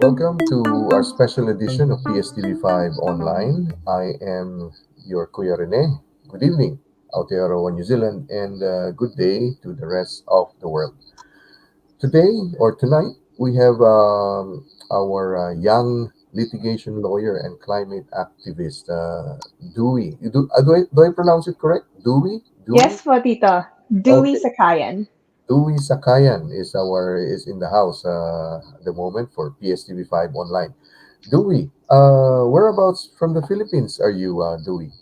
Welcome to our special edition of PSTV5 Online. I am your Kuya Rene. Good evening, Aotearoa, New Zealand, and good day to the rest of the world. Today or tonight, we have our young litigation lawyer and climate activist, Dewy. Do I pronounce it correct? Dewy? Dewy? Yes po, Tito. Dewy Okay. Sacayan. Dewy Sacayan is in the house at the moment for PSTV5 Online. Dewy, whereabouts from the Philippines are you, Dewy?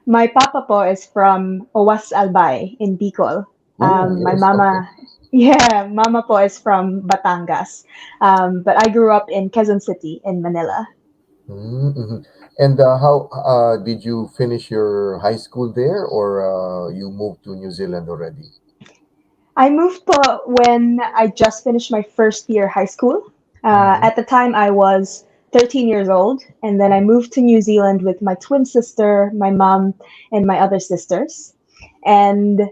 My papa po is from Owas Albay in Bicol. Oh, My yes, okay. mama, yeah, mama po is from Batangas. But I grew up in Quezon City in Manila. Mm-hmm. And how did you finish your high school there, or you moved to New Zealand already? I moved po when I just finished my first year high school. Mm-hmm. At the time, I was 13 years old, and then I moved to New Zealand with my twin sister, my mom, and my other sisters. And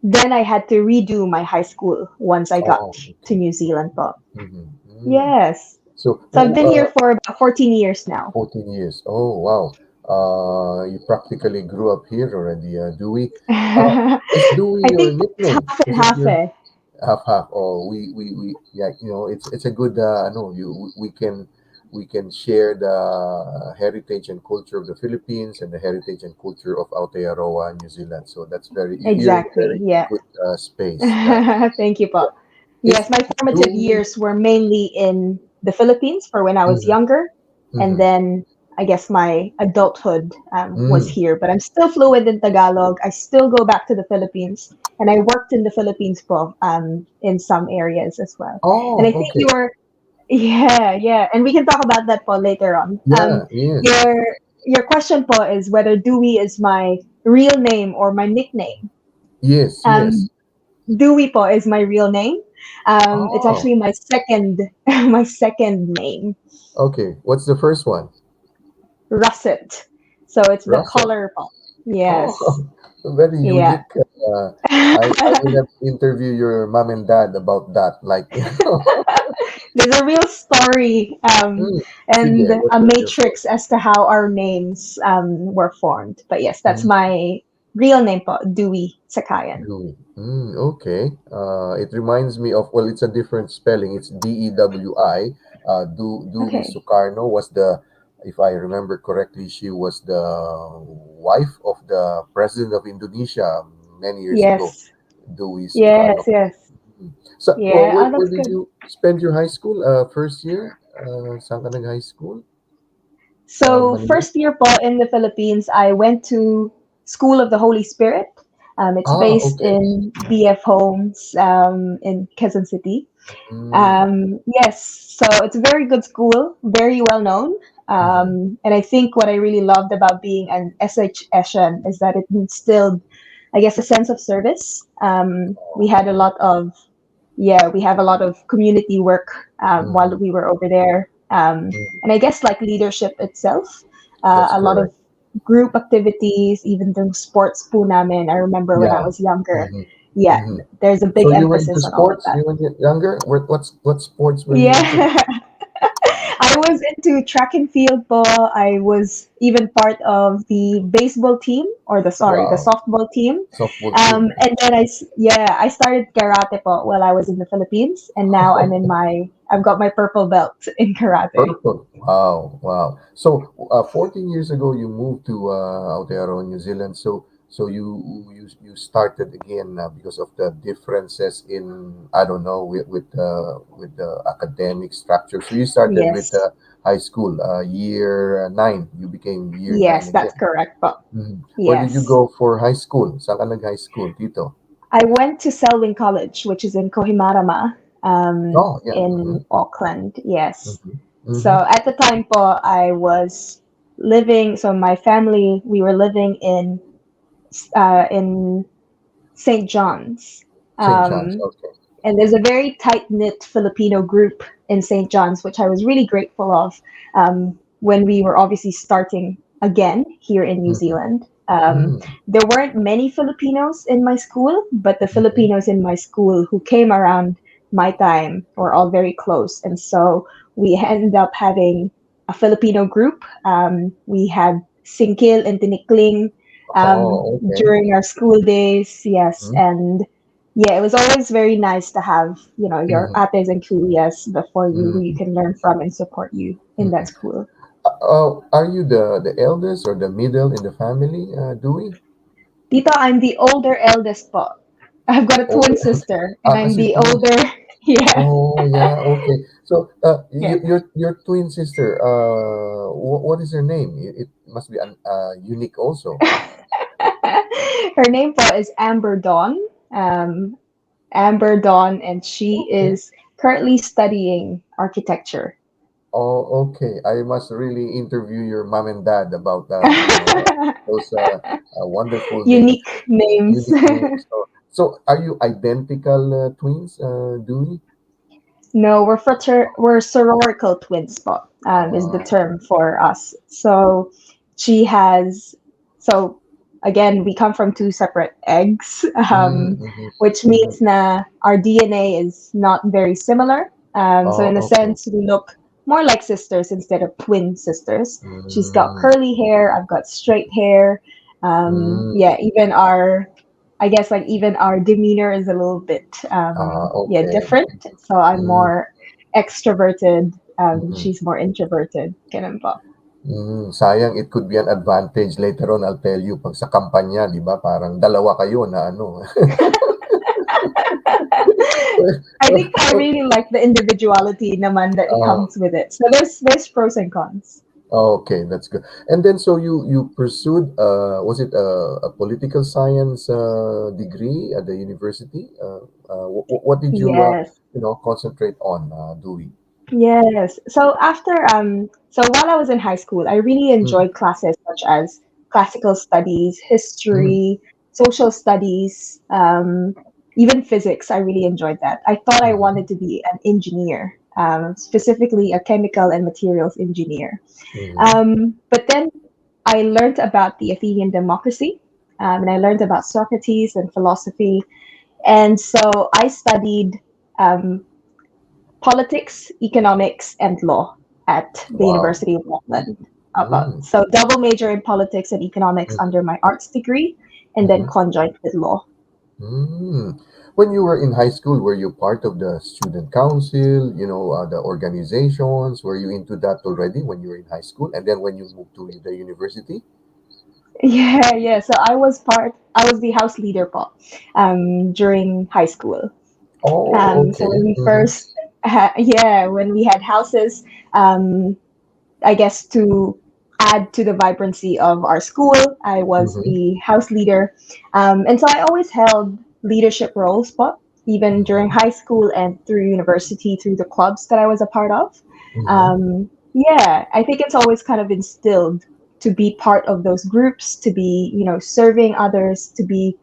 then I had to redo my high school once I got Oh, to okay. New Zealand po. Mm-hmm. Yes. So, So I've been here for about 14 years now. 14 years. Oh, wow. You practically grew up here already, Dewey. Is Dewey I your think it's nickname? half and Is it half your eh. half half? Oh, yeah, it's a good, no, we can share the heritage and culture of the Philippines and the heritage and culture of Aotearoa, New Zealand. So that's you're in a Exactly. very Yeah. good space. Yeah. Thank you po. Is Yes, my formative Dewey? years were mainly in the Philippines for when I was Mm-hmm, younger. And mm-hmm, then I guess my adulthood was mm. here. But I'm still fluent in Tagalog. I still go back to the Philippines. And I worked in the Philippines po, in some areas as well. And Oh, I think okay. yeah, yeah. And we can talk about that po later on. Yeah, yes. Your your question po is whether Dewey is my real name or my nickname. Yes, yes. Um, Dewey po is my real name. It's Oh, actually my second my second name, okay. What's the first one? Russet. So it's the Russell. color po. Yes. Oh, very Yeah. unique. I will have to interview your mom and dad about that. Like, There's a real story hmm, and sige, what's a the real story? matrix as to how our names were formed. But yes, that's Mm, my real name po, Dewey Sakayan. Dewey. Okay. It reminds me of, well, it's a different spelling. It's Dewi. Dewey Okay. Sukarno was if I remember correctly, she was the wife of the president of Indonesia many years ago, Yes. Dewi Yes, Sukarno. yes. Mm. So, Yeah, oh, where that's did good. you spend your high school? First year? Saan ka high school? So Manila? first year po in the Philippines, I went to School of the Holy Spirit. It's Ah, based okay. in BF Homes in Quezon City. Mm, Yes, so it's a very good school, very well known. mm-hmm. And I think what I really loved about being an SHSN is that it instilled, I guess, a sense of service. We Oh, had a lot of, yeah, we have a lot of community work while mm-hmm. we were over there. Mm, And I guess like leadership itself, that's a lot correct. of group activities, even the sports po namin. I remember when I Yeah. was younger. Mm-hmm. Yeah, Mm-hmm. there's a So big you were into emphasis on all of sports? that. You when you younger? What sports were you into? Yeah, I was into track and field po. I was even part of the baseball team or the Wow. softball team. Softball team. And then I started karate po while I was in the Philippines, and now I've got my purple belt in karate. Purple. Wow, wow. So, 14 years ago, you moved to Aotearoa, New Zealand. So you started again because of the differences in, I don't know, with the academic structure. So you started with Yes, high school, year nine. You became year nine yes, that's again. correct po. Where did you Yes, go for high school? Saan ka nag-high school, Tito? I went to Selwyn College, which is in Kohimarama, Oh, yeah. in Auckland. Yes. Mm-hmm. So Mm-hmm. at the time po, I was living. So my family, we were living in St. John's, St. John's. um, Okay. and there's a very tight knit Filipino group in St. John's, which I was really grateful of when we were obviously starting again here in New Mm-hmm. Zealand. Mm. There weren't many Filipinos in my school, but the Mhm. Filipinos in my school who came around my time were all very close. And so we ended up having a Filipino group. We had Singkil and Tinikling Oh, okay. during our school days. Yes. Mm. And yeah, it was always very nice to have, your Mhm. ates and kuya before you who you Mhm. can learn from and support you in that Mhm. school. Are you the eldest or the middle in the family, Dewey? Tito, I'm the older eldest po. I've got a Oh, twin sister, and I'm kasi the twins. older. Yeah, Oh, yeah. Okay. So, yeah. your twin sister. What is her name? It must be unique also. Her name po is Amber Dawn. Um, Amber Dawn, and she Okay. is currently studying architecture. Oh, okay. I must really interview your mom and dad about those wonderful names, Unique names. unique names. So are you identical twins, Dewey? No, we're sororical twins po, is the Ah. term for us. So she has so again we come from two separate eggs, Mm-hmm, which mm-hmm. means na our DNA is not very similar. So in a Oh, okay. sense we look more like sisters instead of twin sisters. She's got Mm, curly hair, I've got straight hair. mm. Yeah, even our I guess like even our demeanor is a little bit yeah Okay. different. So I'm Mm, more extroverted. mhm. She's more introverted. Ganun po. Sayang, it could be an advantage later on, I'll tell you, pag sa kampanya, di ba, parang dalawa kayo na ano. I think I really like the individuality naman that it Uh, comes with it. So there's pros and cons. okay, that's good. And then, so you pursued, was it a political science degree at the university? What did you, Yes. concentrate on, Dewey? Yes. So while I was in high school, I really Mm, enjoyed classes such as classical studies, mm, history, social studies, even physics. I really enjoyed that. I thought I mhm, wanted to be an engineer, specifically a chemical and materials engineer. mhm, But then I learned about the Athenian democracy, and I learned about Socrates and philosophy. And so I studied um, politics, economics, and law at the wow. University of Auckland. Mm, So double major in politics and economics mm, under my arts degree, and then mhm. conjoined with law. Mm. When you were in high school, were you part of the student council, the organizations? Were you into that already when you were in high school? And then when you moved to the university? Yeah, yeah. So I was the house leader po, during high school. Oh, So okay. when we Mm-hmm. first, yeah, when we had houses, um, I guess to add to the vibrancy of our school, I was Mm-hmm. the house leader. And so I always held leadership roles, but even during Mm-hmm. high school and through university, through the clubs that I was a part of. Mm-hmm. Yeah, I think it's always kind of instilled to be part of those groups, to be, serving others, to be,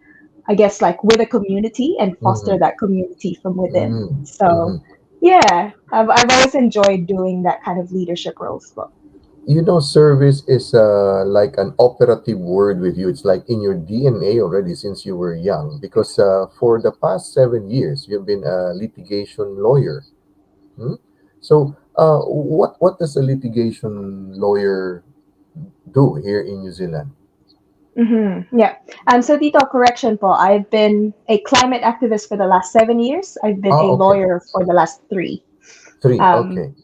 I guess, like with a community and foster Mm-hmm. that community from within. Mm-hmm. So, Mm-hmm. yeah, I've always enjoyed doing that kind of leadership roles. Service is like an operative word with you. It's like in your DNA already since you were young. Because for the past 7 years, you've been a litigation lawyer. Hmm? So, what does a litigation lawyer do here in New Zealand? Yeah. So Tito, correction po. I've been a climate activist for the last 7 years. I've been a Oh, okay. lawyer for the last three. Three. Um, Okay.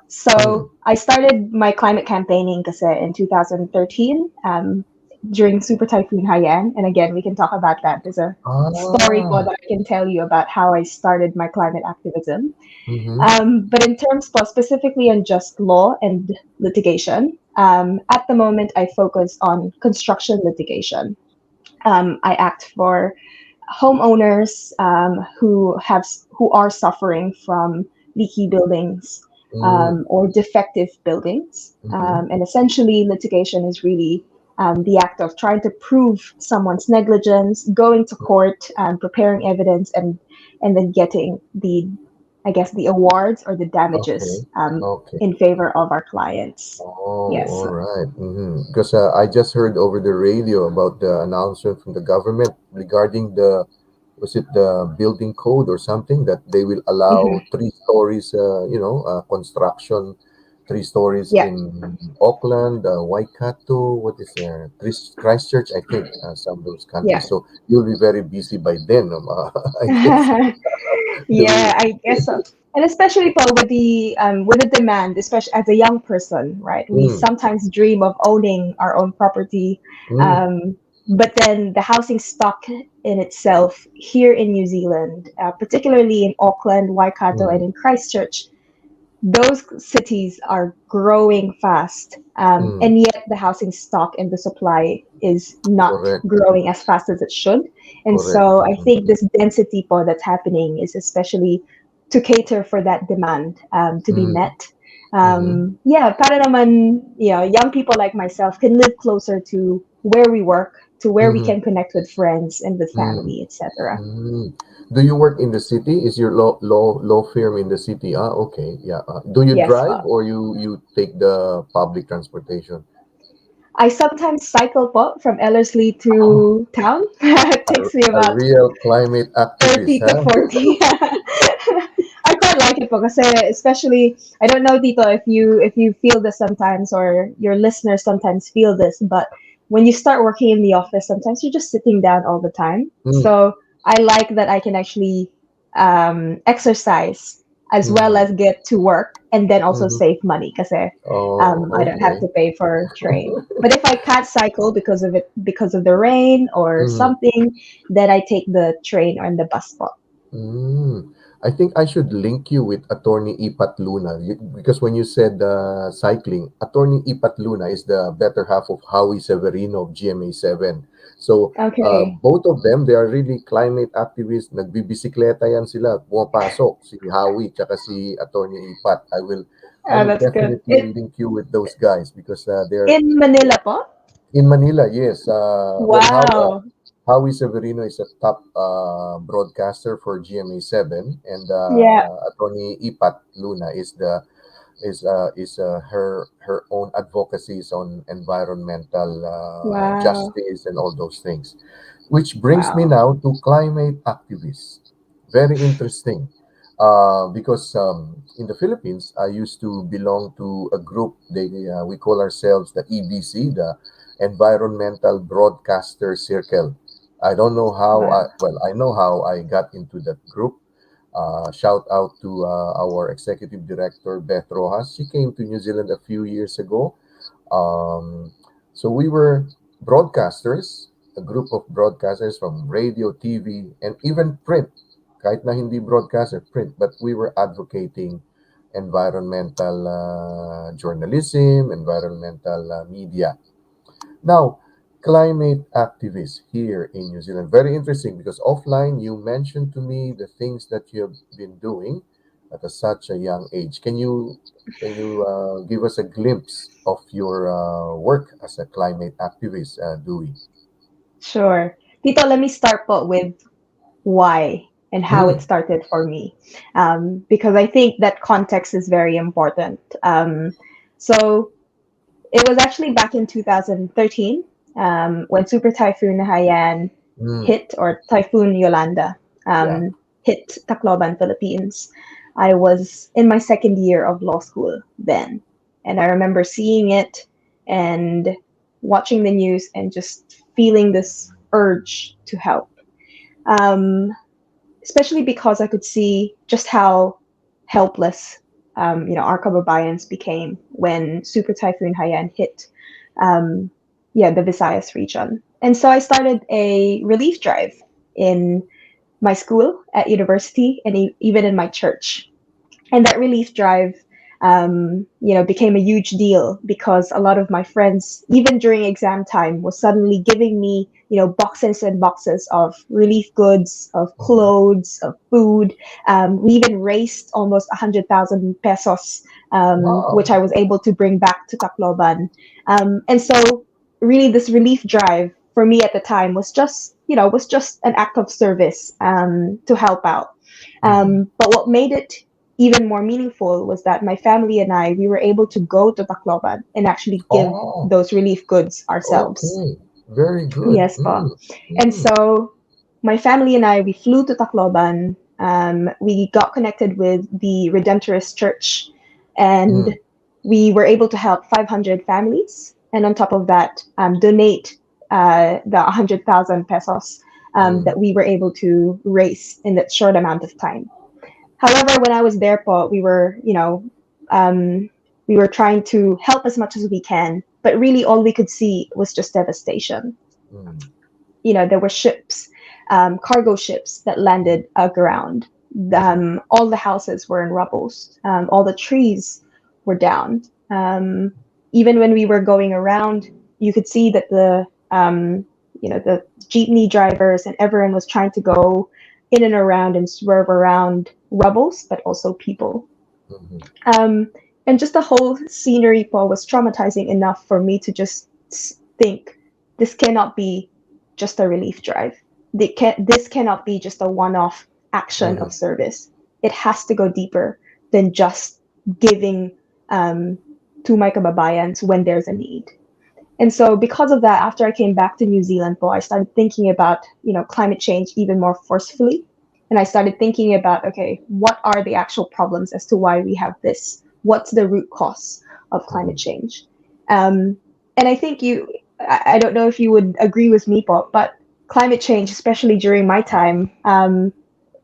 so Mm. I started my climate campaigning kasi in 2013, during Super Typhoon Haiyan. And again, we can talk about that. There's a story po Ah. that I can tell you about how I started my climate activism. Mm-hmm. But in terms po specifically on just law and litigation, at the moment I focus on construction litigation. I act for homeowners who are suffering from leaky buildings, Mm. or defective buildings, Mm-hmm. and essentially litigation is really the act of trying to prove someone's negligence, going to court, preparing evidence, and then getting the I guess, the awards or the Okay. damages Okay. in favor of our clients. Oh, Yes. all right. Because I just heard over the radio about the announcement from the government regarding the, was it the building code or something, that they will allow Mhm. 3 stories, construction, 3 stories Yeah. in Auckland, Waikato, what is there, Christchurch, I think, some of those countries. Yeah. So you'll be very busy by then, I guess. Yeah, Do I guess so. And especially Paul, with the demand, especially as a young person, right? We mm, sometimes dream of owning our own property, mm, um, but then the housing stock in itself here in New Zealand, particularly in Auckland, Waikato, and mm, in Christchurch, those cities are growing fast, mm, and yet the housing stock and the supply is not correct, growing as fast as it should. And correct. so I think this density po that's happening is especially to cater for that demand to be Mm, met. mm-hmm. Yeah, para naman, young people like myself can live closer to where we work, to where we Mm-hmm. can connect with friends and with Mm, family, etc. mm. Do you work in the city? Is your law firm in the city? Ah, okay. Yeah. Do you Yes, drive po. or you take the public transportation? I sometimes cycle po from Ellerslie Oh, to town. It a, takes me a about real climate activist, 30 to huh? 40. I quite like it po kasi especially, I don't know Tito if you feel this sometimes or your listeners sometimes feel this, but when you start working in the office, sometimes you're just sitting down all the time. Mm, So I like that I can actually exercise as well mm, as get to work and then also mm. save money kasi Oh, I don't have okay. to pay for train. But if I can't cycle because of the rain or Mm. something, then I take the train or the bus spot. Mm. I think I should link you with Attorney Ipat Luna because when you said cycling, Attorney Ipat Luna is the better half of Howie Severino of GMA7. So Okay. both of them, they are really climate activists. Nagbibisikleta yan sila. Pumapasok si Howie tsaka si Attorney Ipat. I will That's good. definitely link you with those guys because they're In Manila po? in Manila, yes. Wow. Howie Severino is a top broadcaster for GMA7, and Yeah. Attorney Ipat Luna is her own advocacies on environmental Wow. justice and all those things. Which brings me Wow. now to climate activists. Very interesting. Because in the Philippines, I used to belong to a group. We call ourselves the EBC, the Environmental Broadcaster Circle. I don't know how Wow. I know how I got into that group. Shout out to our executive director, Beth Rojas. She came to New Zealand a few years ago. Um, so we were broadcasters, a group of broadcasters from radio, TV, and even print. Kahit na hindi broadcaster, print. But we were advocating environmental journalism, environmental media. Now, climate activists here in New Zealand. Very interesting because offline you mentioned to me the things that you have been doing at such a young age. Can you give us a glimpse of your work as a climate activist, Dewey? Sure. Tito, let me start po with why and how it Mm, started for me. Because I think that context is very important. So it was actually back in 2013 when Super Typhoon Haiyan mm, hit, or Typhoon Yolanda yeah. hit Tacloban, Philippines. I was in my second year of law school then. And I remember seeing it and watching the news and just feeling this urge to help. Um, Especially because I could see just how helpless our kababayans became when Super Typhoon Haiyan hit um, the Visayas region. And so I started a relief drive in my school at university and even in my church. And that relief drive became a huge deal because a lot of my friends, even during exam time, was suddenly giving me boxes and boxes of relief goods, of Mhm. clothes, of food. We even raised almost 100,000 pesos, which Wow. I was able to bring back to Tacloban. And so really this relief drive for me at the time was just an act of service to help out. Mhm. But what made it even more meaningful was that my family and I, we were able to go to Tacloban and actually give Oh, those relief goods ourselves. okay. Very good. Yes, pa. And Mm, so my family and I, we flew to Tacloban. We got connected with the Redemptorist Church, and mm, we were able to help 500 families. And on top of that, donate the 100,000 pesos that mm, we were able to raise in that short amount of time. However, when I was there, po, um, we were trying to help as much as we can, but really all we could see was just devastation. mm, There were ships, cargo ships that landed aground. mhm, All the houses were in rubbles. All the trees were down. Even when we were going around, you could see that the jeepney drivers and everyone was trying to go in and around and swerve around rubbles, but also people. mhm, Um, and just the whole scenery, Paul, was traumatizing enough for me to just think this cannot be just a relief drive. This cannot be just a one-off action of mhm, service. It has to go deeper than just giving um, to my kababayans when there's a need. And so because of that, after I came back to New Zealand, Paul, I started thinking about, climate change even more forcefully. And I started thinking about, okay, what are the actual problems as to why we have this? What's the root cause of climate mhm, change? Um, and I think I don't know if you would agree with me, Paul, but climate change, especially during my time,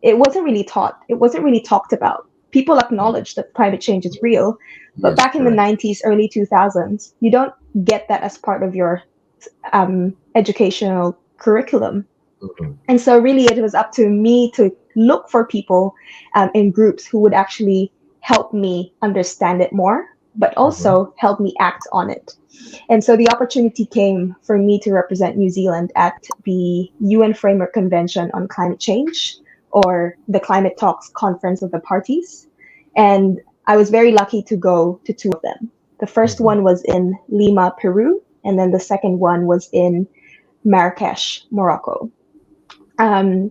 it wasn't really taught. It wasn't really talked about. People mhm. acknowledge that climate change is real, but Yes, back in the correct. 90s, early 2000s, you don't get that as part of your educational curriculum. Mhm, And so, really, it was up to me to look for people in groups who would actually help me understand it more, but mhm, also help me act on it. And so, the opportunity came for me to represent New Zealand at the UN Framework Convention on Climate Change, or the Climate Talks Conference of the Parties. And I was very lucky to go to two of them. The first mhm, one was in Lima, Peru, and then the second one was in Marrakesh, Morocco. Um,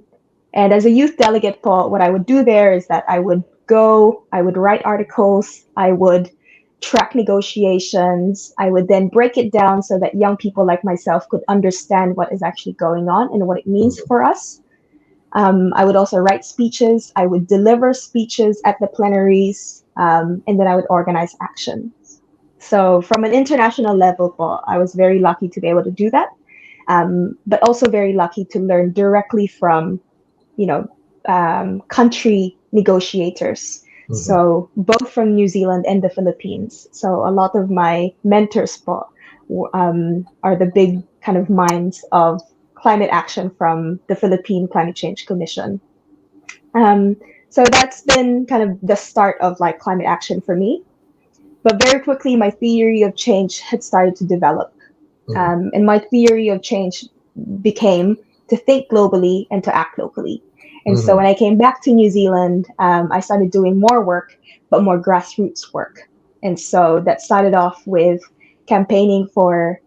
and as a youth delegate, Paul, what I would do there is that I would write articles, I would track negotiations, I would then break it down so that young people like myself could understand what is actually going on and what it means mhm, for us. I would also write speeches, I would deliver speeches at the plenaries, and then I would organize action. So, from an international level, Paul, I was very lucky to be able to do that, but also very lucky to learn directly from you know, country negotiators. mhm, So both from New Zealand and the Philippines. So a lot of my mentors are the big kind of minds of climate action from the Philippine Climate Change Commission. Um, so that's been kind of the start of like climate action for me. But very quickly, my theory of change had started to develop. mhm, And my theory of change became to think globally and to act locally. And so mhm, when I came back to New Zealand, I started doing more work, but more grassroots work. And so that started off with campaigning for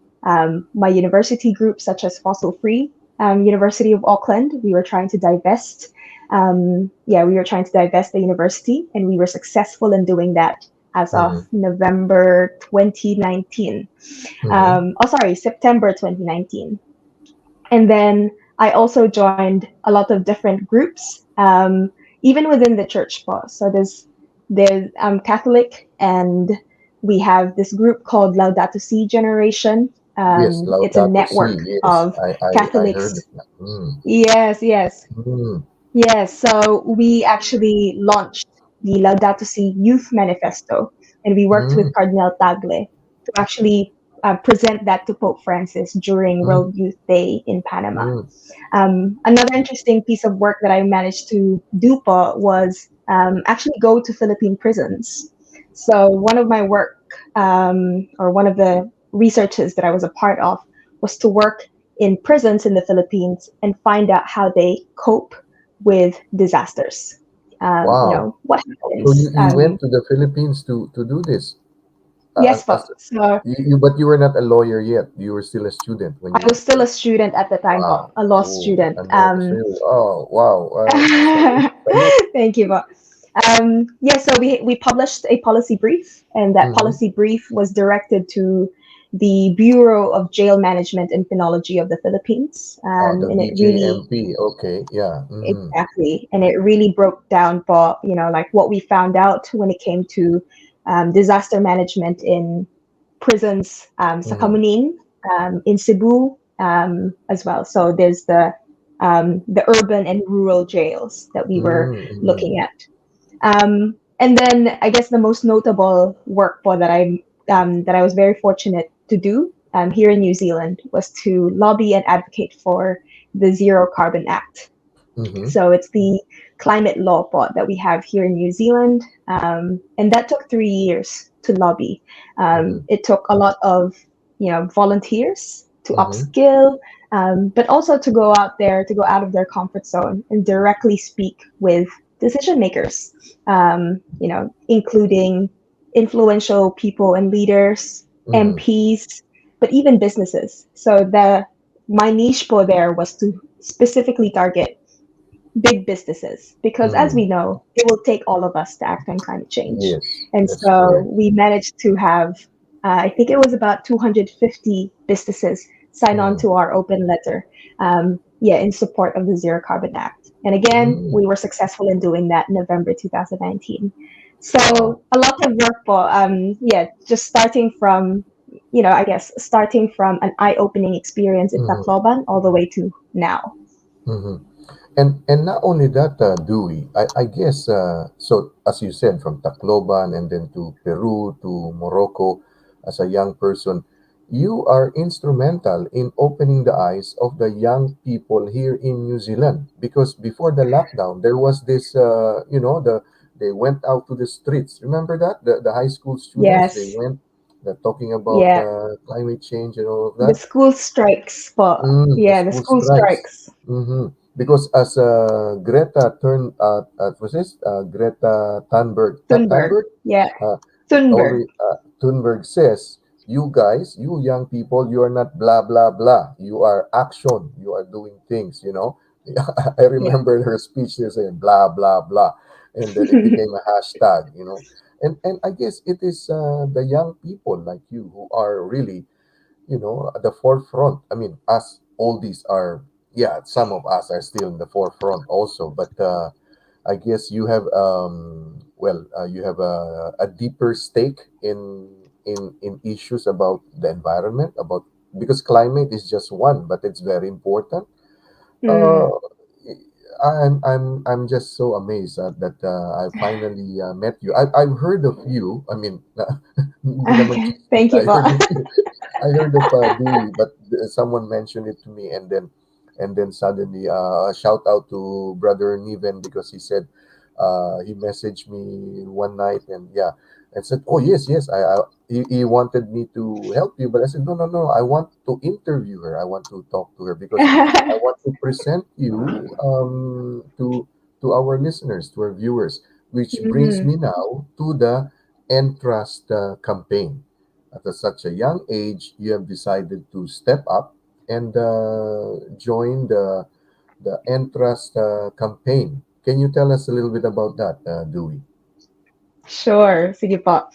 my university group, such as Fossil Free University of Auckland. We were trying to divest. We were trying to divest the university, and we were successful in doing that as of mhm, November 2019. mhm, Sorry, September 2019. And then I also joined a lot of different groups, even within the church. So there's Catholic, and we have this group called Laudato Si Generation. yes, It's a Laudato Si. network Yes, of I heard Catholics. of that. Mm, Yes, yes, mm, yes. So we actually launched the Laudato Si Youth Manifesto, and we worked with mm, Cardinal Tagle to actually present that to Pope Francis during mm, World Youth Day in Panama. mm, Another interesting piece of work that I managed to do was actually go to Philippine prisons. So one of my work, or one of the researches that I was a part of, was to work in prisons in the Philippines and find out how they cope with disasters. wow. What So happens? you went to the Philippines to do this. Yes, As, so but you were not a lawyer yet. You were still a student when I you was went still a there. student at the time, po, Wow. a law Oh, student. and so, oh, wow. Salute, salute. Thank you, po. Yeah, so we published a policy brief, and that Mm-hmm. policy brief was directed to the Bureau of Jail Management and Penology of the Philippines, The and it really BJMP. Okay. Yeah. Mm-hmm. exactly, and it really broke down for like what we found out when it came to disaster management in prisons, sa Mm-hmm. Kamuning, in Cebu, as well. So there's the urban and rural jails that we were Mm-hmm. looking at. And then I guess the most notable work for that I was very fortunate to do here in New Zealand was to lobby and advocate for the Zero Carbon Act. Mm-hmm. So it's the climate law pod that we have here in New Zealand, and that took 3 years to lobby. Mm-hmm. It took a lot of volunteers to Mm-hmm. upskill, but also to go out there, to go out of their comfort zone and directly speak with decision makers, including influential people and leaders, Mm-hmm. MPs, but even businesses. So the my niche for there was to specifically target big businesses because as Mm-hmm. we know it will take all of us to act on climate change, Yes, and that's so correct. we managed to have I think it was about 250 businesses sign on Mm-hmm. to our open letter, yeah, in support of the Zero Carbon Act. And again, Mm-hmm. we were successful in doing that in November 2019. Wow. So a lot of work for yeah, just starting from I guess starting from an eye-opening experience in Mm-hmm. Tacloban all the way to now. Mm-hmm. And not only that, Dewey, I guess, so as you said, from Tacloban and then to Peru to Morocco, as a young person, you are instrumental in opening the eyes of the young people here in New Zealand. Because before the lockdown, there was this, they went out to the streets. Remember that? The high school students, they Yes. went, they're talking about Yeah, climate change and all of the that. school strikes, but The yeah, the school school strikes. strikes. Because as Greta turned, what's this? Greta Thunberg. Thunberg, Yeah, uh, Thunberg. already Thunberg says, "You guys, you young people, you are not blah blah blah. You are action. You are doing things." I Yeah. remember her speech. They say blah blah blah, and then it became a hashtag. And I guess it is the young people like you who are really at the forefront. I mean, us oldies are, yeah, some of us are still in the forefront also, but I guess you have, you have a deeper stake in issues about the environment, about because climate is just one, but it's very important. Mm. uh, I'm just so amazed that I finally met you. I've heard of you. I mean, hindi naman Okay. chismis. Thank you, I po. heard I heard of Dewey, but someone mentioned it to me, and then suddenly a shout out to brother Niven because he said he messaged me one night and yeah, and said, "Oh yes, yes, he wanted me to help you," but I said, "No, no, no, I want to interview her. I want to talk to her because I want to present you to our listeners, to our viewers." Which brings Mhm. me now to the Entrust campaign. At such a young age, you have decided to step up and join the Entrust campaign. Can you tell us a little bit about that, Dewey? Sure, sige po.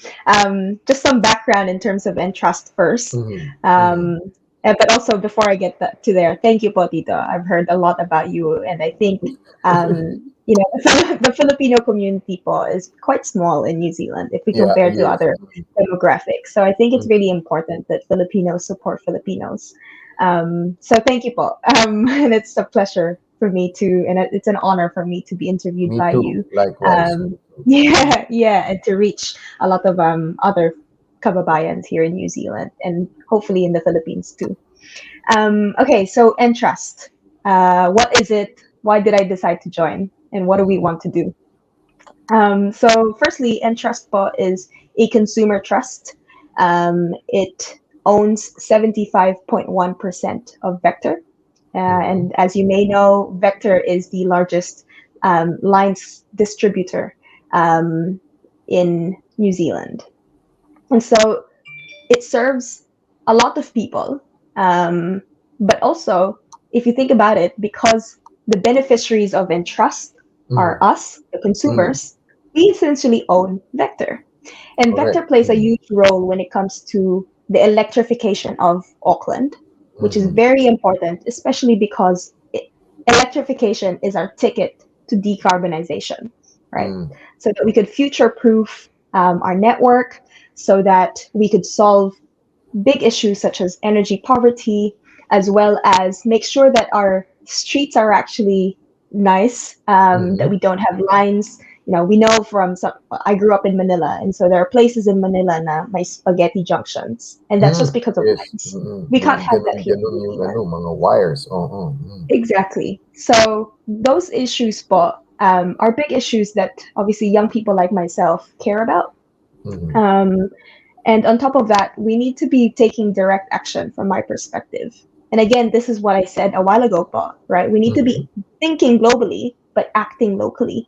Just some background in terms of Entrust first. Mm-hmm. Mm-hmm. Um, but also before I get to there, thank you po, Tito. I've heard a lot about you, and I think the Filipino community po is quite small in New Zealand if we Yeah, compare to yes. other demographics. So I think it's Mm-hmm. really important that Filipinos support Filipinos. So thank you po, and it's a pleasure for me to, and it's an honor for me to be interviewed Me by too. you. Likewise. Um, Me too. yeah, yeah, and to reach a lot of other kababayans here in New Zealand and hopefully in the Philippines too. Okay, so Entrust. What is it? Why did I decide to join? And what do we Mm-hmm. want to do? So firstly, Entrust po is a consumer trust. It owns 75.1% of Vector. Mm-hmm. And as you may know, Vector is the largest lines distributor um, in New Zealand. And so it serves a lot of people. Um, but also, if you think about it, because the beneficiaries of Entrust are Mm-hmm. us, the Mm-hmm. consumers, we essentially own Vector. And Vector Correct. plays a huge role when it comes to the electrification of Auckland, which is Mm-hmm. very important, especially because electrification is our ticket to decarbonization, right? Mm-hmm. So that we could future proof our network, so that we could solve big issues such as energy poverty, as well as make sure that our streets are actually nice, that Mm-hmm. we don't have lines. We know from some. I grew up in Manila, and so there are places in Manila na may spaghetti junctions, and that's just because of Yes. lines. Mm-hmm. We May can't have that here ganun-ganun in New yung Zealand. mga wires. Oo. Mm-hmm. Exactly. So those issues, po, are big issues that obviously young people like myself care about. Mm-hmm. Um, and on top of that, we need to be taking direct action from my perspective. And again, this is what I said a while ago, Paul, right? We need to Mm-hmm. be thinking globally, but acting locally.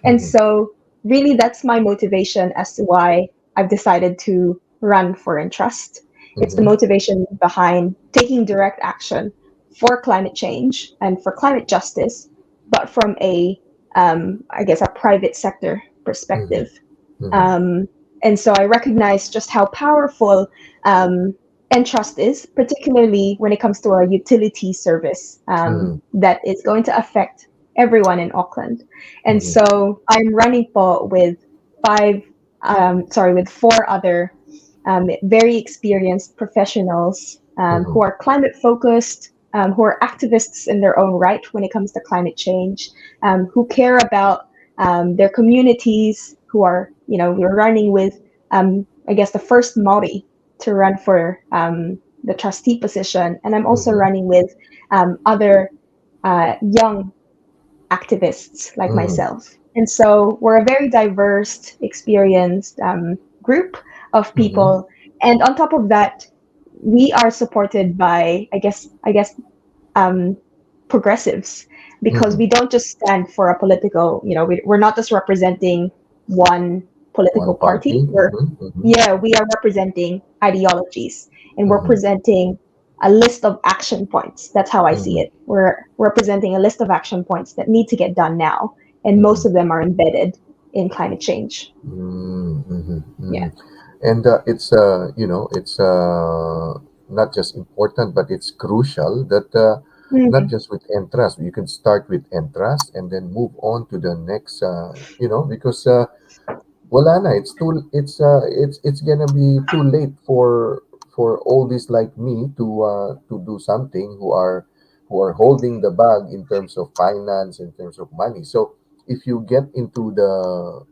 And Mm-hmm. so, really, that's my motivation as to why I've decided to run for Entrust. It's the Mm-hmm. motivation behind taking direct action for climate change and for climate justice, but from I guess, a private sector Mm-hmm. perspective. Mm-hmm. Um, and so I recognize just how powerful Entrust is, particularly when it comes to a utility service Mm-hmm. that is going to affect everyone in Auckland. And Mm-hmm. so I'm running for with four other very experienced professionals Mm-hmm. who are climate focused, who are activists in their own right when it comes to climate change, who care about their communities, who are, we're running with, I guess, the first Maori to run for the trustee position. And I'm also Mm-hmm. running with other young activists like Mm-hmm. myself. And so we're a very diverse, experienced group of Mm-hmm. people. And on top of that, we are supported by, I guess, um, progressives, because Mm-hmm. we don't just stand for a political, we're not just representing one One political party. party. Mm-hmm. Mm-hmm. We are representing ideologies, and we're Mm-hmm. presenting a list of action points. That's how I see Mm-hmm. it. We're representing a list of action points that need to get done now, and Mm-hmm. most of them are embedded in climate change. Mm-hmm. Yeah. Mm-hmm. And it's it's not just important, but it's crucial that not Mm, just with Entrust, you can start with Entrust and then move on to the next. Because wala na. It's gonna be too late for all these like me to do something who are holding the bag in terms of finance, in terms of money. So if you get into the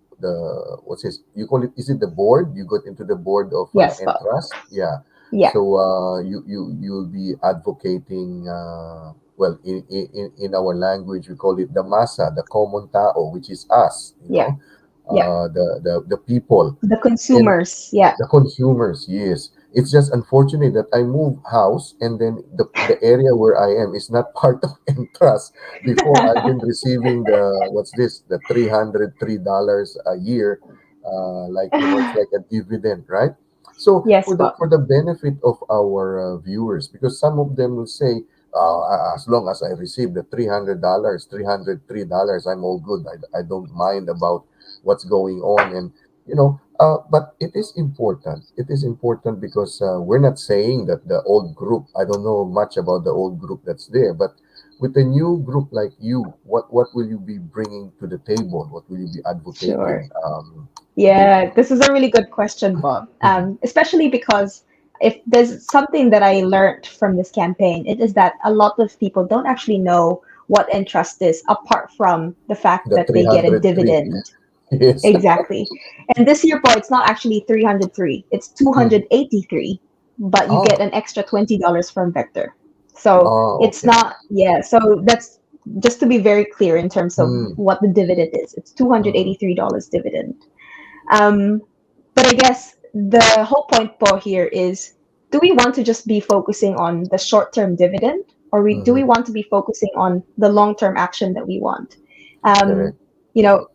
what's this, you call it, is it the board, you got into the board of yes, but Entrust, yeah. yeah, So you'll be advocating, well, in our language we call it the masa, the common tao, which is us, yeah, yeah. the people, The and consumers, yeah. the consumers. Yes, it's just unfortunate that I moved house and then the area where I am is not part of Entrust. Before, I've been receiving the, what's this, the $303 a year, like, it's like a dividend, right? So Yes, for the but for the benefit of our viewers, because some of them will say, as long as I receive the $300, $303, I'm all good. I don't mind about what's going on. And but it is important. It is important because we're not saying that the old group, I don't know much about the old group that's there, but with a new group like you, what will you be bringing to the table? What will you be sure. advocating? The Yeah, this is a really good question, Bob. Mhm. Especially because if there's something that I learned from this campaign, it is that a lot of people don't actually know what Entrust is, apart from the fact The that they get a 303. dividend. Yes. Exactly. And this year, Paul, it's not actually 303, it's Mhm. 283, but you get Oh, an extra $20 from Vector. So oh, it's okay. not, yeah. So that's just to be very clear in terms of Mm, what the dividend is. It's mm, $283 dividend. Um, but I guess the whole point, Paul, here is, do we want to just be focusing on the short term dividend, or do we mhm. want to be focusing on the long term action that we want? Um, Correct. you know,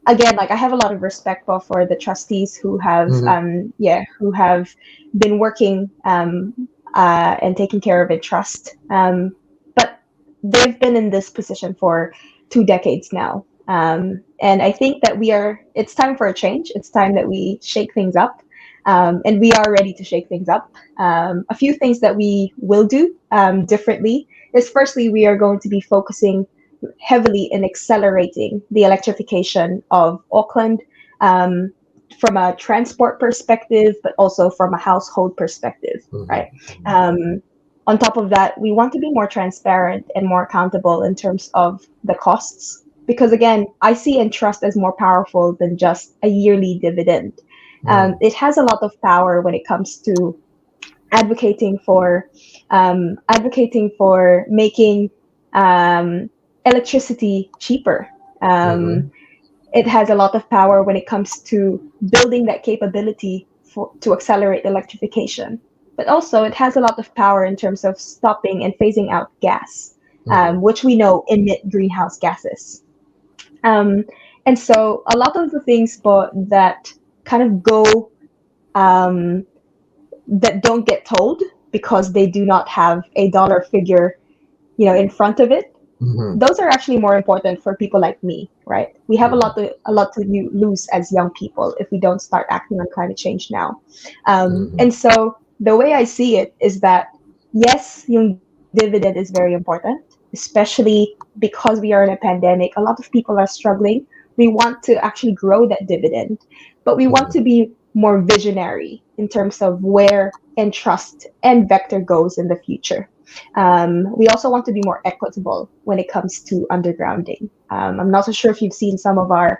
again, like, I have a lot of respect for the trustees who have, Mhm. who have been working and taking care of a trust. But they've been in this position for 2 decades now. And I think that it's time for a change. It's time that we shake things up. And we are ready to shake things up. A few things that we will do differently is firstly, we are going to be focusing heavily in accelerating the electrification of Auckland um, from a transport perspective, but also from a household perspective, right? Mm-hmm. Um, on top of that, we want to be more transparent and more accountable in terms of the costs. Because again, I see Entrust as more powerful than just a yearly dividend. Mm-hmm. It has a lot of power when it comes to advocating for making um, electricity cheaper. Um, Mm-hmm. it has a lot of power when it comes to building that capability to accelerate electrification. But also, it has a lot of power in terms of stopping and phasing out gas, Mm-hmm. which we know emit greenhouse gases. Um, and so, a lot of the things that kind of go um, that don't get told because they do not have a dollar figure, in front of it, Mm-hmm. those are actually more important for people like me, right? We have a lot to lose as young people if we don't start acting on climate change now. Mm-hmm. And so the way I see it is that yes, yung dividend is very important, especially because we are in a pandemic. A lot of people are struggling. We want to actually grow that dividend, but we want Mm-hmm. to be more visionary in terms of where Entrust and Vector goes in the future. We also want to be more equitable when it comes to undergrounding. I'm not so sure if you've seen some of our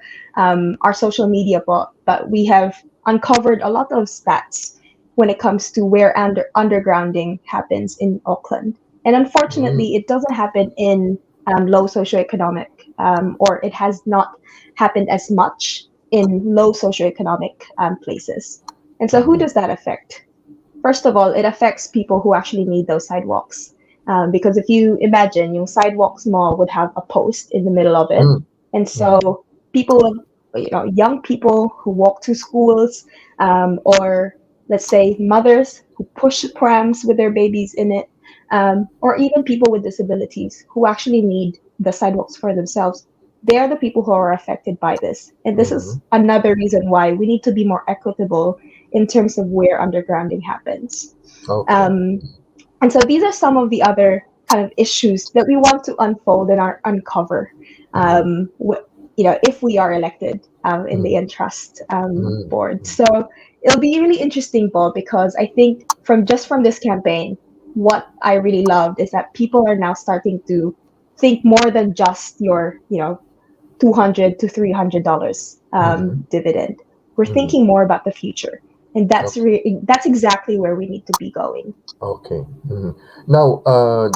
social media, but we have uncovered a lot of stats when it comes to where undergrounding happens in Auckland. And Mm-hmm. unfortunately, it doesn't happen in low socioeconomic, or it has not happened as much in low socioeconomic places. And so, who Mm-hmm. does that affect? First of all, it affects people who actually need those sidewalks. Because if you imagine, your sidewalks mall would have a post in the middle of it, and Mm-hmm. so people, young people who walk to schools, or let's say mothers who push prams with their babies in it, or even people with disabilities who actually need the sidewalks for themselves. They are the people who are affected by this, and this Mm-hmm. is another reason why we need to be more equitable in terms of where undergrounding happens. Okay. Um, and so these are some of the other kind of issues that we want to unfold and uncover, Mm-hmm. if we are elected in the Mm-hmm. Entrust board. Mm-hmm. So it'll be really interesting, Bob, because I think from this campaign, what I really loved is that people are now starting to think more than just your, $200 to $300 Mm-hmm. dividend. We're Mm-hmm. thinking more about the future, and Okay. that's exactly where we need to be going. Okay. Mhm. Now,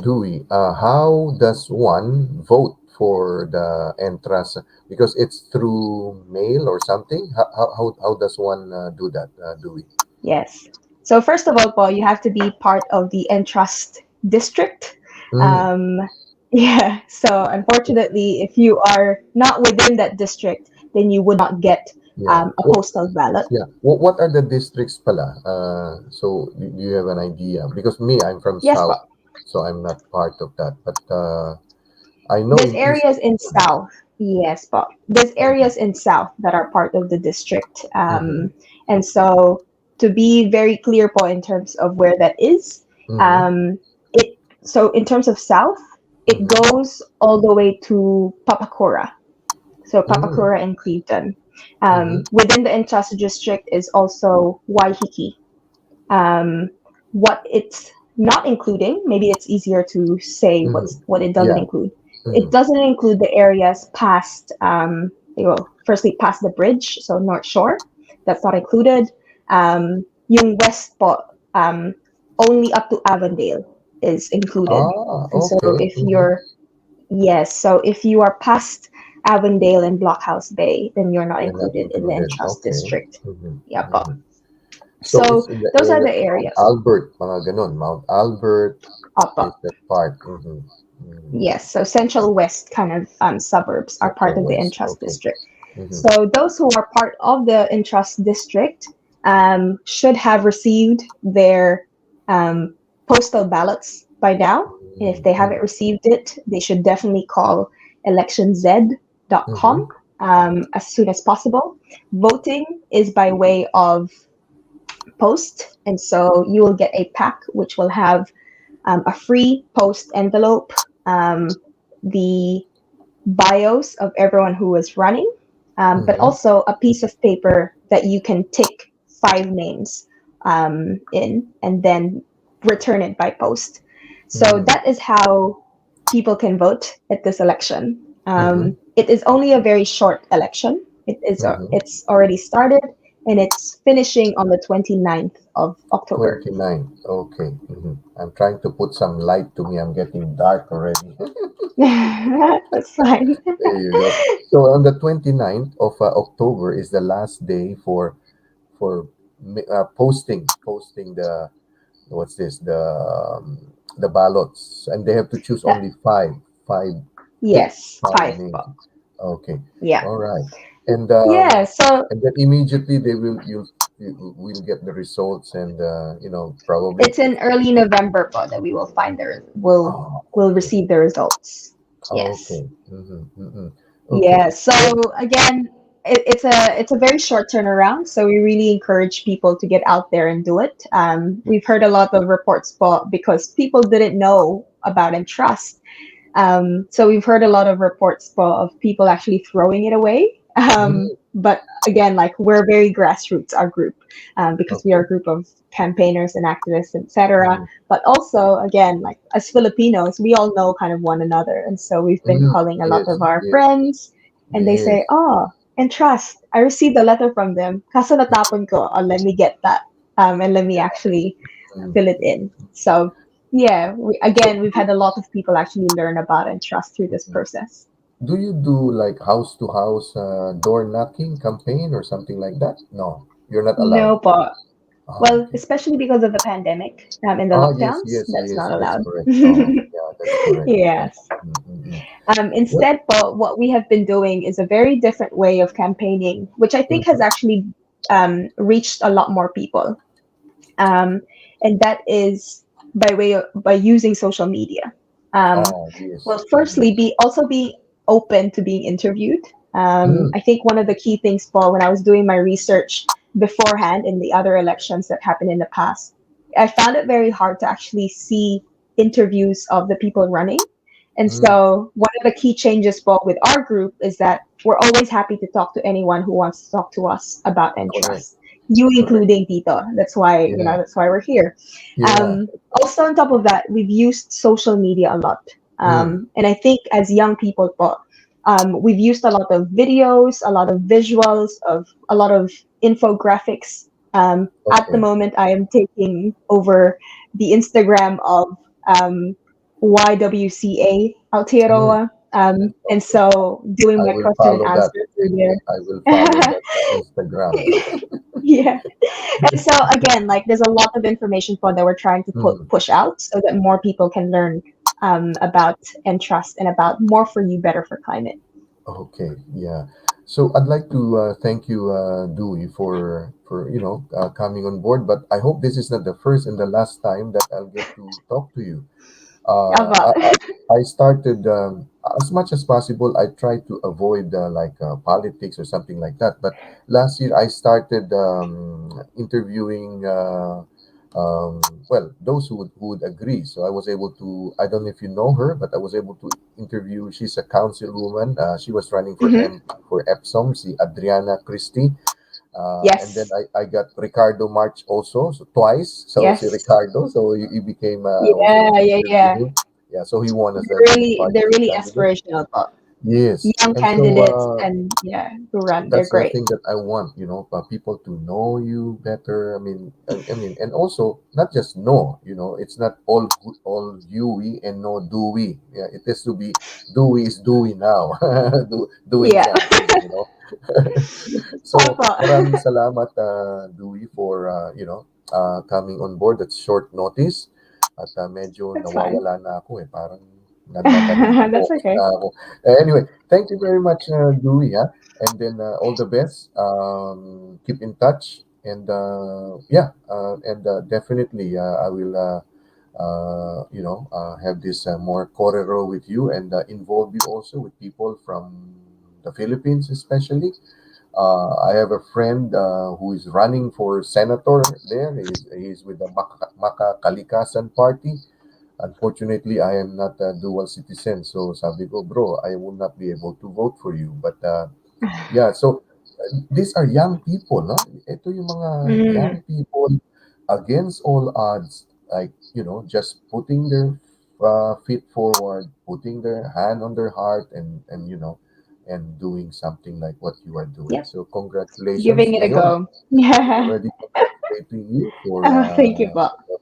Dewey, how does one vote for the entrance? Because it's through mail or something. How does one do that, Dewey? Yes. So first of all, Paul, you have to be part of the Entrust district. Mm. Um, yeah. So unfortunately, if you are not within that district, then you would not get Yeah. a postal ballot. Yeah. What are the districts pala? So do you have an idea? Because me, I'm from Yes, South, Paul. so I'm not part of that. But I know There's in East. areas in South. Yes, Paul. There's Mm-hmm. areas in South that are part of the district. Mm-hmm. And so to be very clear, Paul, in terms of where that is, Mm-hmm. um, so in terms of South, it Mm-hmm. goes all the way to Papakura. So Mm-hmm. Papakura and Cleveton. Mm-hmm. Within the Entrust district is also Waiheke. Um, what it's not including, maybe it's easier to say Mm-hmm. what it doesn't Yeah. include. It Mm-hmm. doesn't include the areas past, firstly past the bridge, so North Shore. That's not included. Yung West po, only up to Avondale is included. Ah, And so okay. if Mm-hmm. you're Yes, so if you are past Avondale and Blockhouse Bay, then you're not You're not included in the included. Entrust Okay. district. Mm-hmm. Yep. Mm-hmm. So it's So in the those are area the of Mount areas. Albert, mga ganon. Mount Albert Opo. is that part. Mm-hmm. Mm-hmm. Yes, so Central West kind of suburbs are part Central of the West. Entrust Okay. district. Mm-hmm. So those who are part of the Entrust district should have received their um, postal ballots by now. And if they Mm-hmm. haven't received it, they should definitely call Election Z. vote.com Mm-hmm. as soon as possible. Voting is by way of post, and so you will get a pack which will have a free post envelope, the bios of everyone who is running, but Mm-hmm. also a piece of paper that you can tick 5 names in and then return it by post. So Mm-hmm. that is how people can vote at this election. Mm-hmm. It is only a very short election. Mm-hmm. It's already started and it's finishing on the 29th of October. 29. Okay. Mm-hmm. I'm trying to put some light to me. I'm getting dark already. That's fine. There you go. So on the 29th of October is the last day for posting the what's this the ballots, and they have to choose That, only five pick yes, five five. names. Okay, Yeah. all right, and Yeah, so and then immediately you will get the results, and probably it's in early November po that we will find the will okay, receive the results. Yes. okay, mm-hmm, mm-hmm. Okay. Yeah. So Well, again, it's a very short turnaround. So we really encourage people to get out there and do it. We've heard a lot of reports po because people didn't know about Entrust. So we've heard a lot of reports of people actually throwing it away. mm, But again, like we're very grassroots, our group, because we are okay, a group of campaigners and activists, etc. mm, But also, again, like as Filipinos, we all know kind of one another, and so we've been mm, calling a lot yes, of our yes, friends, and they say, yes. "Oh, and trust, I received a letter from them. Kaso natapon ko. Oh, let me get that, and let me actually Mm. fill it in." So yeah, So, again, we've had a lot of people actually learn about and trust through this mhm. process. Do you do like house to house door knocking campaign or something like that? No, you're not allowed. No, but Oh, well, okay. especially because of the pandemic and the Oh, yes, lockdowns, yes, that's yes, not that's allowed. correct. Oh, yeah, that's correct. Yeah. Yes. Mm-mm. What? Instead, but what we have been doing is a very different way of campaigning, which I think has Mm-hmm. actually reached a lot more people. Um, and that is by using social media. Um, Oh, yes. well, Mm-hmm. firstly, be also be open to being interviewed. Mm, I think one of the key things, Paul, when I was doing my research beforehand in the other elections that happened in the past, I found it very hard to actually see interviews of the people running. And mm, so, one of the key changes, Paul, with our group is that we're always happy to talk to anyone who wants to talk to us about correct, Entrust, you correct. including Tito. Yeah, That's why we're here. yeah. Also, on top of that, we've used social media a lot. Mm, And I think as young people, po, we've used a lot of videos, a lot of visuals, of a lot of infographics. At the okay. moment, I am taking over the Instagram of YWCA Mm, Aotearoa. And okay. so doing I my will question and follow that. answer through I will follow there. that Instagram. Yeah. And so again, like there's a lot of information for that we're trying to Mm, push out so that more people can learn about and trust and about more for you, better for climate. okay, yeah. So I'd like to thank you, Dewey, for coming on board. But I hope this is not the first and the last time that I'll get to talk to you. Uh, Aba. I, I I started as much as possible. I try to avoid politics or something like that. But last year I started interviewing. Those who would agree. So I was able to. I don't know if you know her, but I was able to interview. She's a councilwoman. She was running Mhm. for Epsom. Si Adriana Christie. And then Yes. I got Ricardo March also, so twice. So si Yes. Ricardo, so he became. I was able Yeah, to yeah, interview yeah. him. Yeah, so he won as the They're party really candidate. aspirational, but Yes, young and so candidates and yeah, who run, they're that's the great. thing that I want, people to know you better. I mean, and also not just know, it's not all you we and no do we. Yeah, it has to be do we is doing now, doing Yeah. campaign. So Apa. maraming salamat, Dewey, for coming on board at short notice. At medyo That's fine. nawawala na ako eh, parang That's nananahimok okay. na ako. Anyway, thank you very much, Dewey, ha? And then all the best. Keep in touch, and definitely I will have this more corridor with you, and involve you also with people from the Philippines, especially. I have a friend who is running for senator there. He's with the Makakalikasan Party. Unfortunately, I am not a dual citizen. So sabi ko, bro, I will not be able to vote for you. But yeah, so these are young people, no? Ito yung mga Mm, young people against all odds, like, just putting their feet forward, putting their hand on their heart, and and doing something like what you are doing. yep. So congratulations, Giving it a Mayor. go. Yeah. Already congratulating you Thank you po. for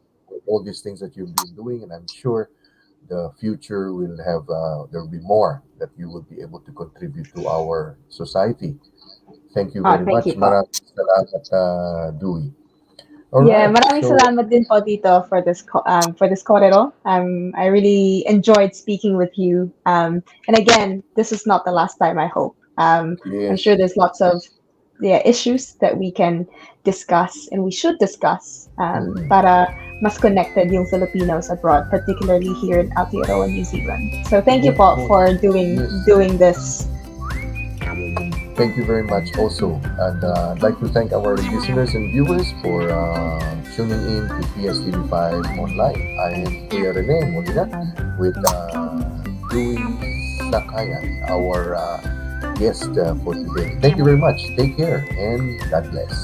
all these things that you've been doing, and I'm sure the future will have there will be more that you will be able to contribute to our society. Thank you Oh, very thank you much. po. Maraming salamat, Dewey. All Yeah, right. maraming So, salamat din po dito for this korero. I really enjoyed speaking with you. And again, this is not the last time, I hope. I'm yes. sure there's lots of issues that we can discuss and we should discuss Mhm. para mas connected yung Filipinos abroad, particularly here in Aotearoa, New Zealand. So thank you Yeah, of po course. for Yes. doing this. Thank you very much also. And I'd like to thank our listeners and viewers for tuning in to PSTV5 Online. I am Kuya Rene Molina with Dewy Sacayan, our guest for today. Thank you very much. Take care and God bless.